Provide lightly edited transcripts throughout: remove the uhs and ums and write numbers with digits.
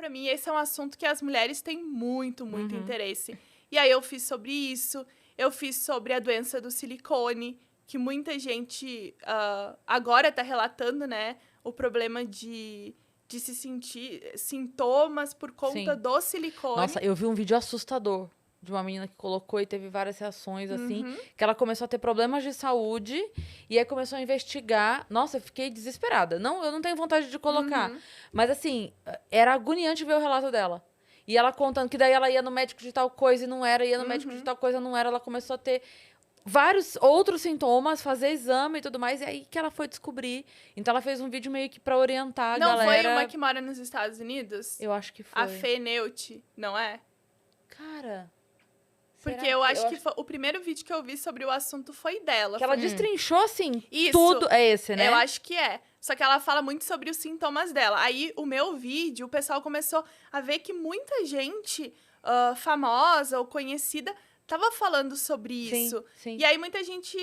pra mim, esse é um assunto que as mulheres têm muito interesse. E aí eu fiz sobre isso, eu fiz sobre a doença do silicone, que muita gente agora tá relatando, né, o problema de se sentir sintomas por conta Sim. do silicone. Nossa, eu vi um vídeo assustador de uma menina que colocou e teve várias reações, assim, que ela começou a ter problemas de saúde e aí começou a investigar. Nossa, eu fiquei desesperada. Não, eu não tenho vontade de colocar. Mas, assim, era agoniante ver o relato dela. E ela contando que daí ela ia no médico de tal coisa e não era, ia no médico de tal coisa e não era. Ela começou a ter vários outros sintomas, fazer exame e tudo mais, e aí que ela foi descobrir. Então ela fez um vídeo meio que pra orientar a Não galera. foi uma que mora nos Estados Unidos? Eu acho que foi. A Fê Neut, não é? Cara... Porque será eu acho que o primeiro vídeo que eu vi sobre o assunto foi dela. Que ela destrinchou, assim, Isso, tudo. É esse, né? eu acho que é. Só que ela fala muito sobre os sintomas dela. Aí, o meu vídeo, o pessoal começou a ver que muita gente famosa ou conhecida tava falando sobre isso. Sim. E aí, muita gente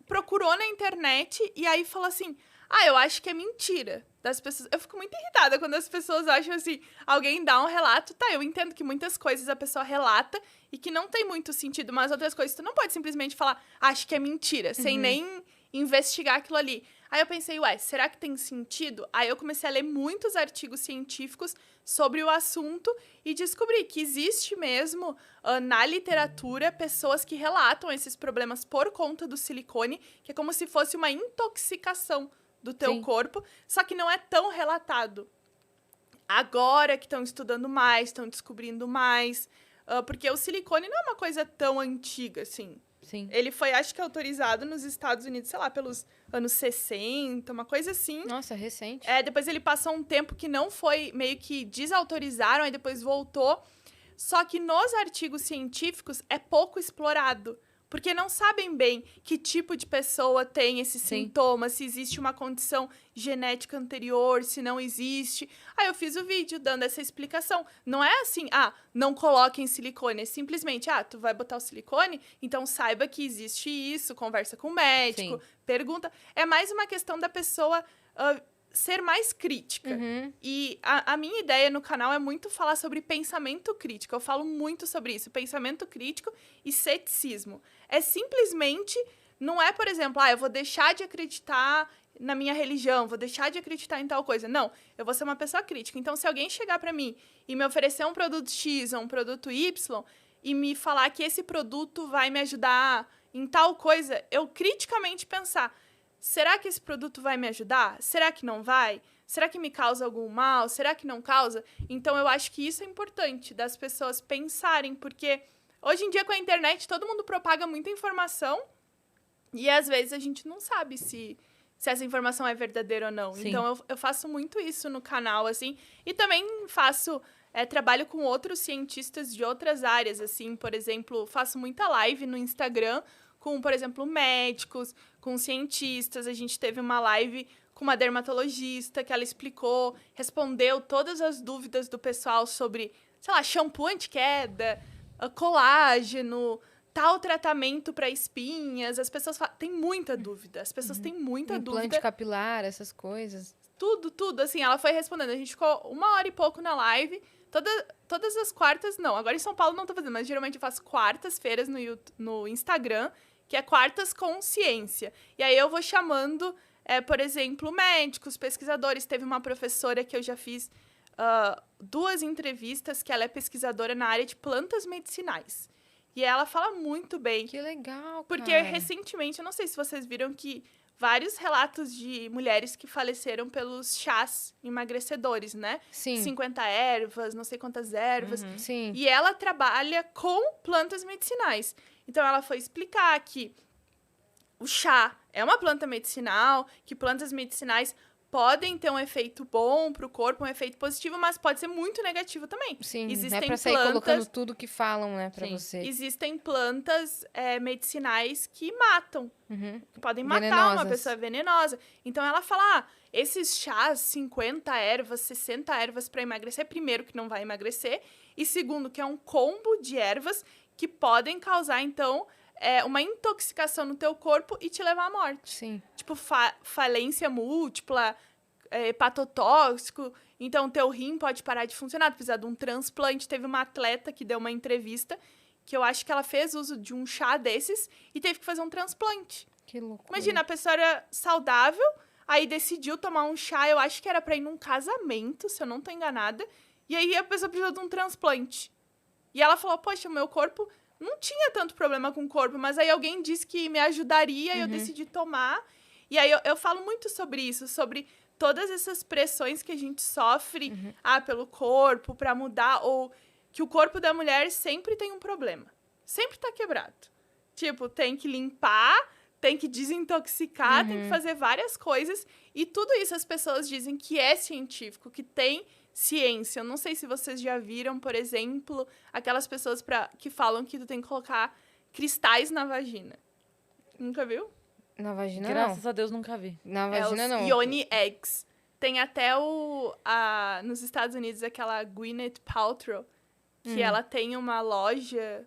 procurou na internet e aí falou assim... eu acho que é mentira das pessoas. Eu fico muito irritada quando as pessoas acham assim, alguém dá um relato. Tá, eu entendo que muitas coisas a pessoa relata e que não tem muito sentido, mas outras coisas tu não pode simplesmente falar, acho que é mentira, sem nem investigar aquilo ali. Aí eu pensei, será que tem sentido? Aí eu comecei a ler muitos artigos científicos sobre o assunto e descobri que existe mesmo, na literatura, pessoas que relatam esses problemas por conta do silicone, que é como se fosse uma intoxicação do teu corpo, só que não é tão relatado. Agora que estão estudando mais, estão descobrindo mais, porque o silicone não é uma coisa tão antiga, assim. Sim. Ele foi, acho que, autorizado nos Estados Unidos, sei lá, pelos anos 60, uma coisa assim. Nossa, recente. Depois ele passou um tempo que não foi, meio que desautorizaram, aí depois voltou. Só que nos artigos científicos é pouco explorado. Porque não sabem bem que tipo de pessoa tem esses sintomas, se existe uma condição genética anterior, se não existe. Aí eu fiz o vídeo dando essa explicação. Não é assim, não coloquem silicone. É simplesmente, tu vai botar o silicone? Então saiba que existe isso, conversa com o médico, pergunta. É mais uma questão da pessoa ser mais crítica. E a minha ideia no canal é muito falar sobre pensamento crítico. Eu falo muito sobre isso, pensamento crítico e ceticismo. É simplesmente, não é, por exemplo, eu vou deixar de acreditar na minha religião, vou deixar de acreditar em tal coisa. Não, eu vou ser uma pessoa crítica. Então, se alguém chegar pra mim e me oferecer um produto X ou um produto Y e me falar que esse produto vai me ajudar em tal coisa, eu criticamente pensar, será que esse produto vai me ajudar? Será que não vai? Será que me causa algum mal? Será que não causa? Então, eu acho que isso é importante, das pessoas pensarem, porque hoje em dia, com a internet, todo mundo propaga muita informação e, às vezes, a gente não sabe se essa informação é verdadeira ou não. Então, eu faço muito isso no canal, assim, e também faço... trabalho com outros cientistas de outras áreas, assim, por exemplo, faço muita live no Instagram com, por exemplo, médicos, com cientistas. A gente teve uma live com uma dermatologista que ela explicou, respondeu todas as dúvidas do pessoal sobre, sei lá, shampoo anti-queda, colágeno, tal tratamento para espinhas. As pessoas têm muita dúvida. As pessoas têm muita dúvida. Implante capilar, essas coisas. Tudo. Assim, ela foi respondendo. A gente ficou 1h e pouco na live. Todas as quartas, não. Agora em São Paulo não tô fazendo, mas geralmente eu faço quartas-feiras no Instagram, que é Quartas com Ciência. E aí eu vou chamando, por exemplo, médicos, pesquisadores. Teve uma professora que eu já fiz 2 entrevistas, que ela é pesquisadora na área de plantas medicinais. E ela fala muito bem. Que legal, porque cara. recentemente, eu não sei se vocês viram que vários relatos de mulheres que faleceram pelos chás emagrecedores, né? Sim. 50 ervas, não sei quantas ervas. Sim. E ela trabalha com plantas medicinais. Então, ela foi explicar que o chá é uma planta medicinal, que plantas medicinais podem ter um efeito bom pro corpo, um efeito positivo, mas pode ser muito negativo também. Sim, existem não é pra sair colocando tudo que falam, né, pra você. Existem plantas medicinais que matam. Que podem matar Venenosas. uma pessoa venenosa. Então, ela fala, esses chás, 50 ervas, 60 ervas para emagrecer, primeiro, que não vai emagrecer, e segundo, que é um combo de ervas que podem causar, então, uma intoxicação no teu corpo e te levar à morte. Sim. Tipo, falência múltipla, hepatotóxico. Então, teu rim pode parar de funcionar, tu precisa de um transplante. Teve uma atleta que deu uma entrevista que eu acho que ela fez uso de um chá desses e teve que fazer um transplante. Que loucura. Imagina, a pessoa era saudável, aí decidiu tomar um chá, eu acho que era pra ir num casamento, se eu não tô enganada, e aí a pessoa precisou de um transplante. E ela falou, poxa, o meu corpo não tinha tanto problema com o corpo, mas aí alguém disse que me ajudaria e eu decidi tomar. E aí eu falo muito sobre isso, sobre todas essas pressões que a gente sofre pelo corpo, pra mudar, ou que o corpo da mulher sempre tem um problema. Sempre tá quebrado. Tipo, tem que limpar, tem que desintoxicar, tem que fazer várias coisas. E tudo isso as pessoas dizem que é científico, que tem ciência. Eu não sei se vocês já viram, por exemplo, aquelas pessoas que falam que tu tem que colocar cristais na vagina. Nunca viu? Na vagina, Graças a Deus, nunca vi. não. Na É vagina, os não. Yoni Eggs. Tem até nos Estados Unidos aquela Gwyneth Paltrow, que ela tem uma loja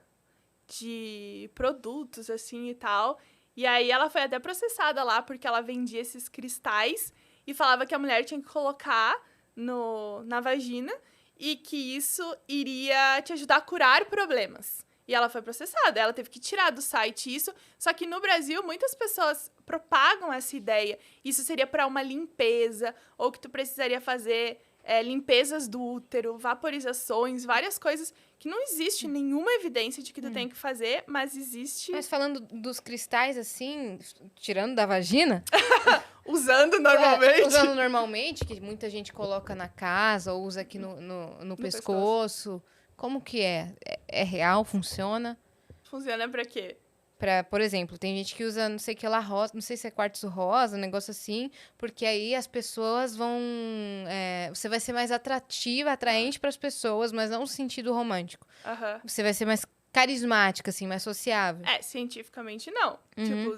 de produtos, assim, e tal. E aí ela foi até processada lá, porque ela vendia esses cristais e falava que a mulher tinha que colocar na vagina e que isso iria te ajudar a curar problemas. E ela foi processada, ela teve que tirar do site isso. Só que no Brasil, muitas pessoas propagam essa ideia. Isso seria para uma limpeza, ou que tu precisaria fazer limpezas do útero, vaporizações, várias coisas que não existe nenhuma evidência de que tu tem que fazer, mas existe... Mas falando dos cristais, assim, tirando da vagina... Usando normalmente. Usando normalmente, que muita gente coloca na casa, ou usa aqui no pescoço. Como que é? É real? Funciona? Funciona pra quê? Por exemplo, tem gente que usa não sei o que lá rosa, não sei se é quartzo rosa, um negócio assim, porque aí as pessoas vão... você vai ser mais atraente para as pessoas, mas não no sentido romântico. Você vai ser mais carismática, assim, mais sociável. Cientificamente não. Tipo,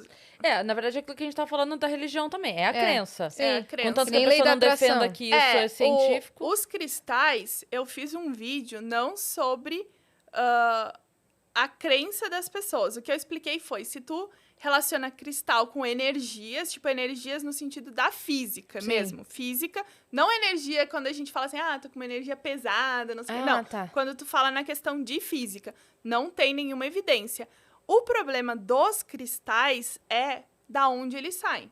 Na verdade, é aquilo que a gente tá falando da religião também. É a crença. Sim. é a crença. Contanto que Nem a lei pessoa da não defenda atração. que isso é científico. Os cristais, eu fiz um vídeo não sobre a crença das pessoas. O que eu expliquei foi, se tu relaciona cristal com energias, tipo energias no sentido da física mesmo. Física, não energia quando a gente fala assim, tô com uma energia pesada, não sei o que. Não, Tá. quando tu fala na questão de física, não tem nenhuma evidência. O problema dos cristais é da onde eles saem.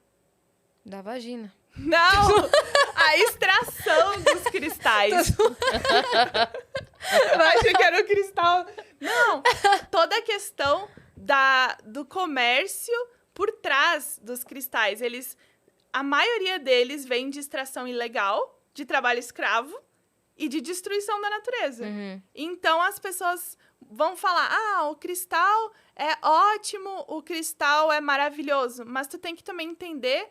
Da vagina. Não! A extração dos cristais. Eu achei que era o cristal. Não! Toda a questão do comércio por trás dos cristais. A maioria deles vem de extração ilegal, de trabalho escravo e de destruição da natureza. Então, as pessoas vão falar, o cristal é ótimo, o cristal é maravilhoso. Mas tu tem que também entender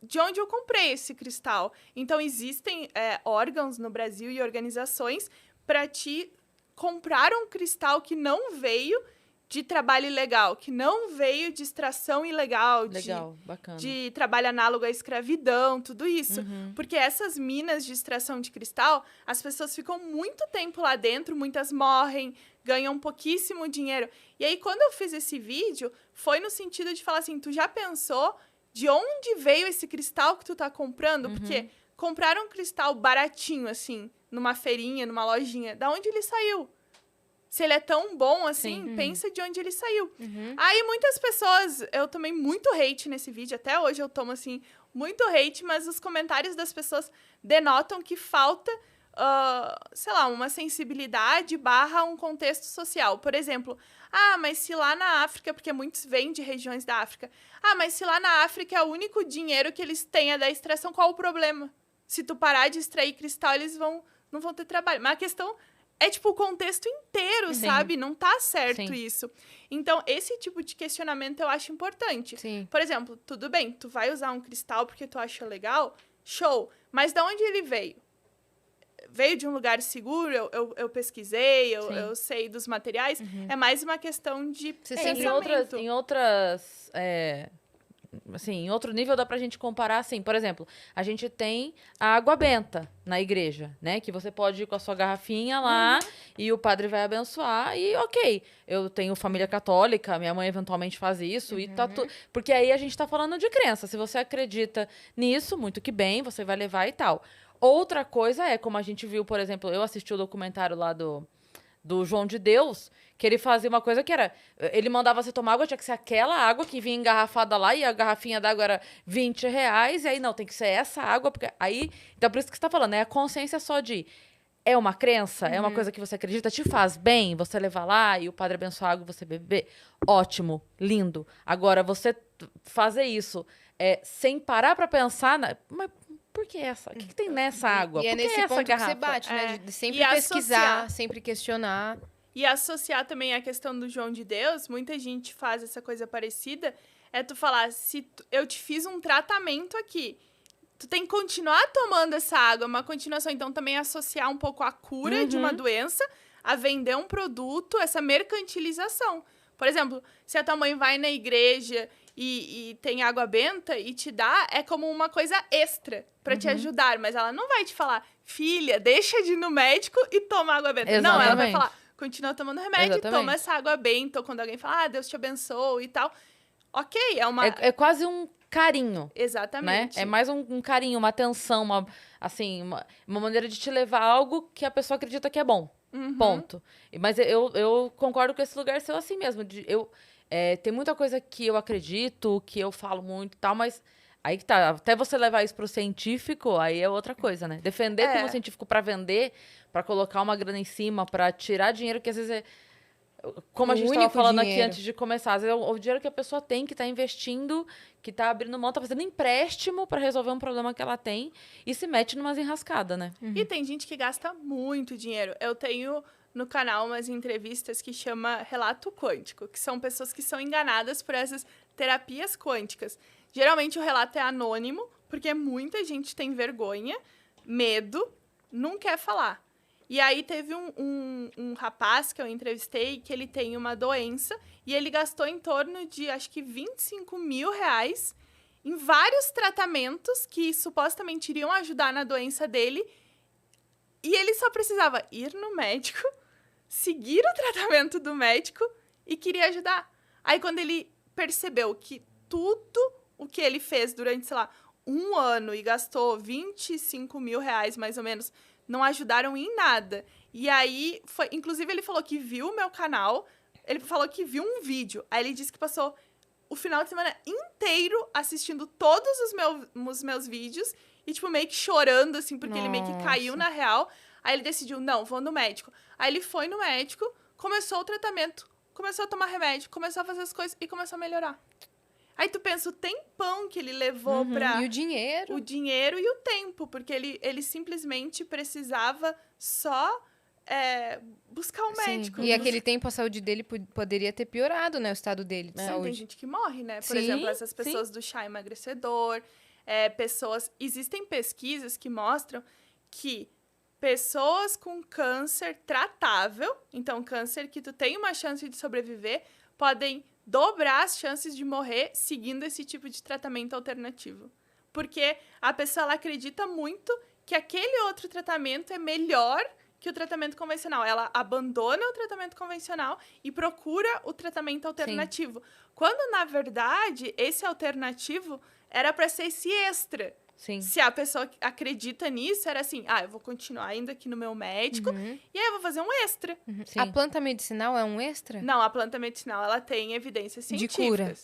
de onde eu comprei esse cristal. Então, existem órgãos no Brasil e organizações para te comprar um cristal que não veio de trabalho ilegal, que não veio de extração ilegal, Legal, bacana. de trabalho análogo à escravidão, tudo isso. Porque essas minas de extração de cristal, as pessoas ficam muito tempo lá dentro, muitas morrem, ganham pouquíssimo dinheiro. E aí, quando eu fiz esse vídeo, foi no sentido de falar assim, tu já pensou de onde veio esse cristal que tu tá comprando? Porque comprar um cristal baratinho, assim, numa feirinha, numa lojinha, da onde ele saiu? Se ele é tão bom assim, pensa de onde ele saiu. Aí muitas pessoas, eu tomei muito hate nesse vídeo, até hoje eu tomo, assim, muito hate, mas os comentários das pessoas denotam que falta, sei lá, uma sensibilidade / um contexto social. Por exemplo, mas se lá na África, porque muitos vêm de regiões da África, mas se lá na África é o único dinheiro que eles têm é da extração, qual o problema? Se tu parar de extrair cristal, eles não vão ter trabalho. Mas a questão é, tipo, o contexto inteiro, sabe? Não tá certo isso. Então, esse tipo de questionamento eu acho importante. Por exemplo, tudo bem, tu vai usar um cristal porque tu acha legal, show. Mas de onde ele veio? Veio de um lugar seguro, eu pesquisei, eu sei dos materiais. É mais uma questão de pensamento. Em outras assim, em outro nível dá pra gente comparar, assim, por exemplo, a gente tem a água benta na igreja, né, que você pode ir com a sua garrafinha lá e o padre vai abençoar e ok, eu tenho família católica, minha mãe eventualmente faz isso e tá tudo, porque aí a gente tá falando de crença, se você acredita nisso, muito que bem, você vai levar e tal. Outra coisa é, como a gente viu, por exemplo, eu assisti o documentário lá do João de Deus, que ele fazia uma coisa que era... Ele mandava você tomar água, tinha que ser aquela água que vinha engarrafada lá, e a garrafinha d'água era R$ 20, e aí não, tem que ser essa água, porque aí... Então, por isso que você tá falando, é a consciência só de... É uma crença, é uma coisa que você acredita, te faz bem, você levar lá e o padre abençoar a água e você beber. Ótimo, lindo. Agora, você fazer isso sem parar pra pensar... Mas por que essa? O que tem nessa água? E é Por que nesse essa ponto garrafa? que você bate, né? De sempre E pesquisar, associar. sempre questionar. E associar também a questão do João de Deus, muita gente faz essa coisa parecida, é tu falar, eu te fiz um tratamento aqui, tu tem que continuar tomando essa água, é uma continuação. Então, também associar um pouco a cura de uma doença a vender um produto, essa mercantilização. Por exemplo, se a tua mãe vai na igreja e tem água benta e te dá, é como uma coisa extra pra te ajudar. Mas ela não vai te falar, filha, deixa de ir no médico e toma água benta. Não, ela vai Exatamente. falar, continua tomando remédio, Exatamente. toma essa água benta. Ou quando alguém fala, Deus te abençoe e tal. Ok, é uma... É quase um carinho, né? Exatamente. É mais um carinho, uma atenção, uma maneira de te levar a algo que a pessoa acredita que é bom. Ponto. Mas eu concordo com esse lugar seu assim mesmo. Tem muita coisa que eu acredito, que eu falo muito e tal, mas aí que tá. Até você levar isso pro científico, aí é outra coisa, né? Defender como científico pra vender, pra colocar uma grana em cima, pra tirar dinheiro que às vezes como a gente estava falando aqui antes de começar, às vezes o dinheiro que a pessoa tem, que está investindo, que está abrindo mão, está fazendo empréstimo para resolver um problema que ela tem e se mete numas enrascadas, né? E tem gente que gasta muito dinheiro. Eu tenho no canal umas entrevistas que chama Relato Quântico, que são pessoas que são enganadas por essas terapias quânticas. Geralmente o relato é anônimo, porque muita gente tem vergonha, medo, não quer falar. E aí teve um rapaz que eu entrevistei que ele tem uma doença e ele gastou em torno de, acho que 25 mil reais em vários tratamentos que supostamente iriam ajudar na doença dele. E ele só precisava ir no médico, seguir o tratamento do médico e queria ajudar. Aí quando ele percebeu que tudo o que ele fez durante, sei lá, 1 ano e gastou 25 mil reais mais ou menos, não ajudaram em nada. E aí, inclusive, ele falou que viu o meu canal, ele falou que viu um vídeo. Aí ele disse que passou o final de semana inteiro assistindo todos os meus vídeos e, tipo, meio que chorando, assim, porque ele meio que caiu na real. Aí ele decidiu, não, vou no médico. Aí ele foi no médico, começou o tratamento, começou a tomar remédio, começou a fazer as coisas e começou a melhorar. Aí tu pensa o tempão que ele levou pra... E o dinheiro. O dinheiro e o tempo, porque ele simplesmente precisava só buscar um médico. E aquele tempo a saúde dele poderia ter piorado, né? O estado dele de saúde. Tem gente que morre, né? Por Sim, exemplo, essas pessoas do chá emagrecedor, Existem pesquisas que mostram que pessoas com câncer tratável, então câncer que tu tem uma chance de sobreviver, podem dobrar as chances de morrer seguindo esse tipo de tratamento alternativo. Porque a pessoa ela acredita muito que aquele outro tratamento é melhor que o tratamento convencional. Ela abandona o tratamento convencional e procura o tratamento alternativo. Quando, na verdade, esse alternativo era para ser esse extra. Sim. Se a pessoa acredita nisso, era assim, eu vou continuar indo aqui no meu médico e aí eu vou fazer um extra. Sim. A planta medicinal é um extra? Não, a planta medicinal, ela tem evidências científicas. De cura?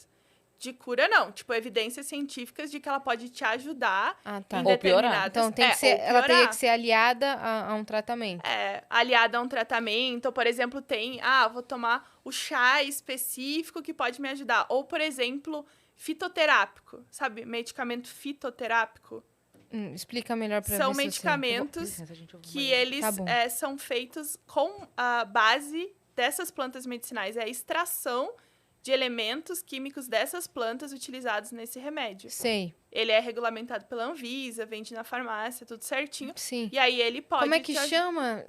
De cura, não. Tipo, evidências científicas de que ela pode te ajudar em Ou piorar. Então, tem que ser, ela teria que ser aliada a um tratamento. Aliada a um tratamento. Ou, por exemplo, tem... vou tomar o chá específico que pode me ajudar. Ou, por exemplo, fitoterápico. Sabe? Medicamento fitoterápico. Explica melhor pra São ver se eu sei. medicamentos que eles são feitos com a base dessas plantas medicinais. É a extração de elementos químicos dessas plantas utilizados nesse remédio. Sei. Ele é regulamentado pela Anvisa, vende na farmácia, tudo certinho. Sim. E aí ele pode... Como é que chama,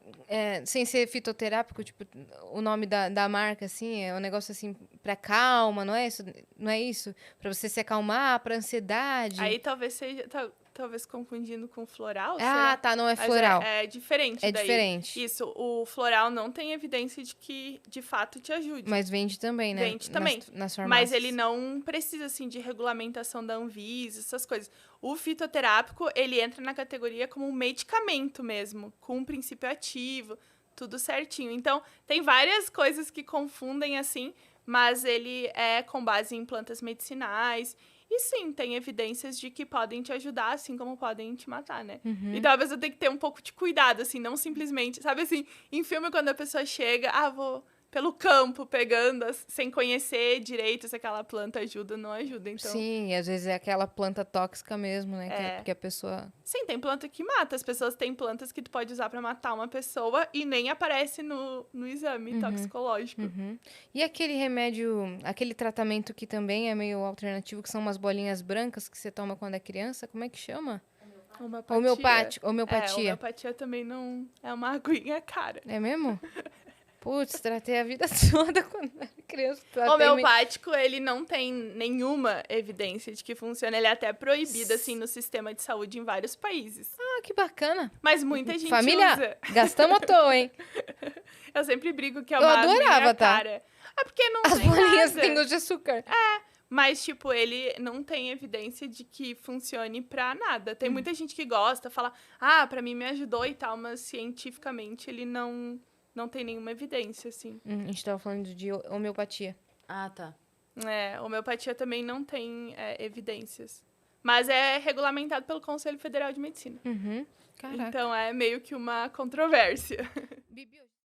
sem ser fitoterápico, tipo, o nome da marca, assim, é um negócio assim, pra calma, não é isso? Não é isso? Pra você se acalmar, pra ansiedade. Aí talvez seja... talvez confundindo com floral. Ah, será? tá, não é Mas floral. é diferente É daí. diferente. Isso, o floral não tem evidência de que de fato te ajude. Mas vende também, né? Vende também. Nas farmácias. Mas ele não precisa, assim, de regulamentação da Anvisa, essas coisas. O fitoterápico, ele entra na categoria como um medicamento mesmo, com um princípio ativo, tudo certinho. Então, tem várias coisas que confundem, assim, mas ele é com base em plantas medicinais. E sim, tem evidências de que podem te ajudar, assim como podem te matar, né? Uhum. E talvez eu tenha que ter um pouco de cuidado, assim, não simplesmente... Sabe assim, em filme, quando a pessoa chega, vou pelo campo pegando, sem conhecer direito se aquela planta ajuda ou não ajuda, então... Sim, e às vezes é aquela planta tóxica mesmo, né? É. Que a pessoa... Sim, tem planta que mata. As pessoas têm plantas que tu pode usar pra matar uma pessoa e nem aparece no exame toxicológico. Uhum. E aquele remédio, aquele tratamento que também é meio alternativo, que são umas bolinhas brancas que você toma quando é criança, como é que chama? Homeopatia. Homeopatia. Homeopatia também não é uma aguinha cara. É mesmo? Putz, tratei a vida toda quando era criança. Homeopático, ele não tem nenhuma evidência de que funciona. Ele é até proibido, assim, no sistema de saúde em vários países. Ah, que bacana. Mas muita gente Família, usa. gastamos à toa, hein? Eu sempre brigo que é Eu uma adorava, aguinha tá? cara. É porque não As tem bolinhas nada. têm gosto de açúcar. Mas, tipo, ele não tem evidência de que funcione pra nada. Tem muita gente que gosta, fala, pra mim me ajudou e tal, mas cientificamente ele não tem nenhuma evidência, assim. A gente tava falando de homeopatia. Ah, tá. Homeopatia também não tem evidências. Mas é regulamentado pelo Conselho Federal de Medicina. Caraca. Então é meio que uma controvérsia. Bibi,